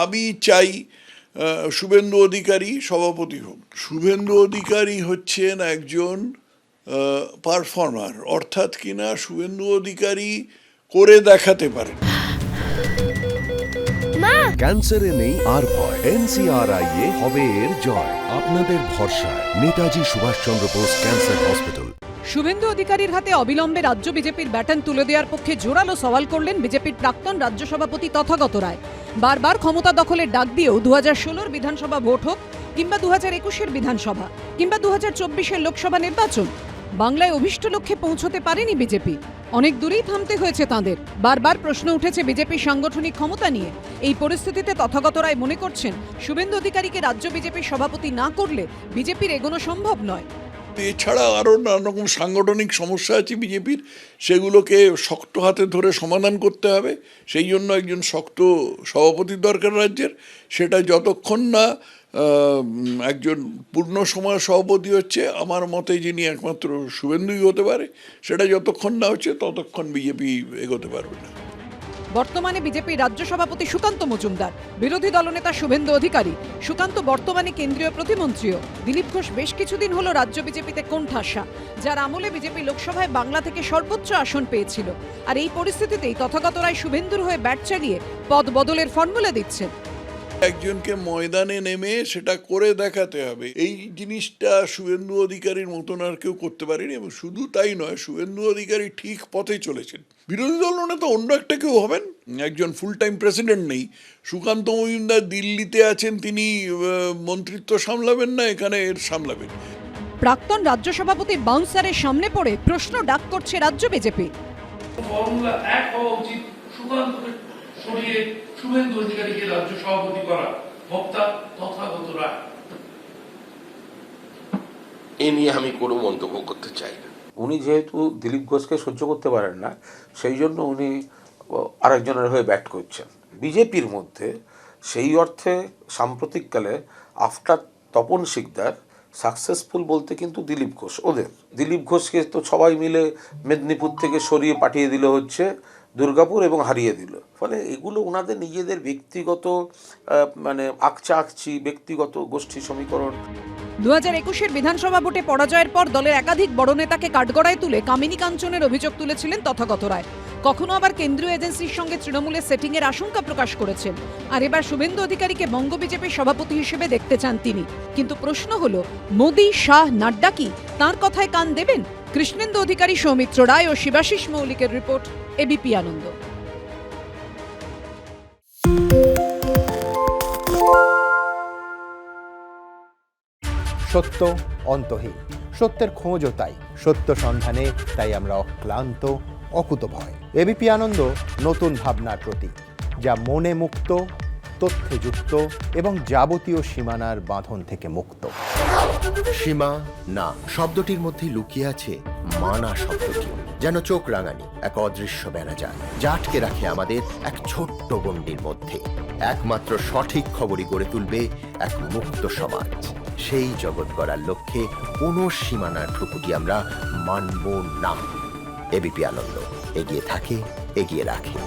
আমি চাই শুভেন্দু অধিকারী সভাপতি হোক। শুভেন্দু অধিকারী হচ্ছেন একজন পারফর্মার, অর্থাৎ কিনা শুভেন্দু অধিকারী করে দেখাতে পারেন। ক্যান্সারে নেই আর ভয়, NCRI এ হবে এর জয়। আপনাদের ভরসায় নেতাজি সুভাষচন্দ্র বোস ক্যান্সার হসপিটাল। শুভেন্দু অধিকারীর হাতে অবিলম্বে রাজ্য বিজেপির ব্যাটন তুলে দেওয়ার পক্ষে জোরালো সওয়াল করলেন বিজেপির প্রাক্তন রাজ্য সভাপতি তথাগত রায়। বারবার ক্ষমতা দখলের ডাক দিয়েও 2016 বিধানসভা ভোট হোক কিংবা 2021 বিধানসভা কিংবা 2024 লোকসভা নির্বাচন, বাংলায় অভিষ্ট লক্ষ্যে পৌঁছতে পারেনি বিজেপি। অনেক দূরেই থামতে হয়েছে তাঁদের। বারবার প্রশ্ন উঠেছে বিজেপির সাংগঠনিক ক্ষমতা নিয়ে। এই পরিস্থিতিতে তথাগত রায় মনে করছেন শুভেন্দু অধিকারীকে রাজ্য বিজেপির সভাপতি না করলে বিজেপির এগোনো সম্ভব নয়। এছাড়া আরও নানা রকম সাংগঠনিক সমস্যা আছে বিজেপির, সেগুলোকে শক্ত হাতে ধরে সমাধান করতে হবে। সেই জন্য একজন শক্ত সভাপতির দরকার রাজ্যের। সেটা যতক্ষণ না একজন পূর্ণ সময় সভাপতি হচ্ছে, আমার মতে যিনি একমাত্র শুভেন্দুই হতে পারে, সেটা যতক্ষণ না হচ্ছে ততক্ষণ বিজেপি এগোতে পারবে না। বর্তমানে বিজেপির রাজ্য সভাপতি সুকান্ত মজুমদার, বিরোধী দলনেতা শুভেন্দু অধিকারী। সুকান্ত বর্তমানে কেন্দ্রীয় প্রতিমন্ত্রীও। দিলীপ ঘোষ বেশ কিছুদিন হলো রাজ্য বিজেপিতে কোণঠাসা, যার আমলে বিজেপি লোকসভায় বাংলা থেকে সর্বোচ্চ আসন পেয়েছিল। আর এই পরিস্থিতিতেই তথাগত রায় শুভেন্দুর হয়ে ব্যাট চালিয়ে পদ বদলের ফর্মুলা দিচ্ছেন। একজনকে ময়দানে নেমে সেটা করে দেখাতে হবে, এই জিনিসটা শুভেন্দু অধিকারীর মতন আর কেউ করতে পারেনি। এবং শুধু তাই নয়, শুভেন্দু অধিকারী ঠিক পথে চলেছেন। বিরোধী দল নেতা অন্য একটা কেউ হবেন, একজন ফুল টাইম প্রেসিডেন্ট নেই। সুকান্ত মজুমদার দিল্লিতে আছেন, তিনি মন্ত্রিত্ব সামলাবেন না, এখানে এর সামলাবেন। প্রাক্তন রাজ্য সভাপতির বাউন্সারের সামনে পড়ে প্রশ্ন ডাক করছে রাজ্য বিজেপি। ফর্মুলা এক হওয়া উচিত, সুকান্তকে সরিয়ে শুভেন্দু অধিকারীকে রাজ্য সভাপতি করা, বক্তা তথাগত রায়। এ নিয়ে আমি কোনো মন্তব্য করতে চাই না। উনি যেহেতু দিলীপ ঘোষকে সহ্য করতে পারেন না, সেই জন্য উনি আরেকজনের হয়ে ব্যাট করছেন। বিজেপির মধ্যে সেই অর্থে সাম্প্রতিককালে আফটার তপন শিকদার সাকসেসফুল বলতে কিন্তু দিলীপ ঘোষ। দিলীপ ঘোষকে তো সবাই মিলে মেদিনীপুর থেকে সরিয়ে পাঠিয়ে দিল হচ্ছে দুর্গাপুর এবং হারিয়ে দিল। ফলে এগুলো ওনাদের নিজেদের ব্যক্তিগত আকচি ব্যক্তিগত গোষ্ঠী সমীকরণ। 2021 বিধানসভা ভোটে পরাজয়ের পর দলের একাধিক বড় নেতাকে কাঠগড়ায় তুলে কামিনী কাঞ্চনের অভিযোগ তুলেছিলেন তথাগত রায়। কখনো আবার কেন্দ্রীয় এজেন্সির সঙ্গে তৃণমূলের সেটিং এর আশঙ্কা প্রকাশ করেছেন। আর এবার শুভেন্দু অধিকারীকে বঙ্গ বিজেপির সভাপতি হিসেবে দেখতে চান তিনি। কিন্তু প্রশ্ন হলো, মোদি, শাহ, নাড্ডা কি তাঁর কথায় কান দেবেন? কৃষ্ণেন্দু অধিকারী, সৌমিত্র রায় ও শিবাশিস মৌলিকের রিপোর্ট, এবিপি আনন্দ। সত্য অন্তহীন, সত্যের খোঁজও তাই, সত্য সন্ধানে তাই আমরা অক্লান্ত, অকুতভয়। এবিপি আনন্দ নতুন ভাবনার প্রতীক, যা মনে মুক্ত, তথ্যে যুক্ত এবং যাবতীয় সীমানার বাঁধন থেকে মুক্ত। সীমা না শব্দটির মধ্যে লুকিয়ে আছে মানা শব্দটি, যেন চোখ রাঙানি এক অদৃশ্য বেড়াজাল, যা আটকে রাখে আমাদের এক ছোট্ট গণ্ডির মধ্যে। একমাত্র সঠিক খবরই গড়ে তুলবে এক মুক্ত সমাজ। সেই জগৎ গড়ার লক্ষ্যে কোনো সীমানার ঠুকুটি আমরা মানব না। এবিপি আনন্দ এগিয়ে থাকে, এগিয়ে রাখে।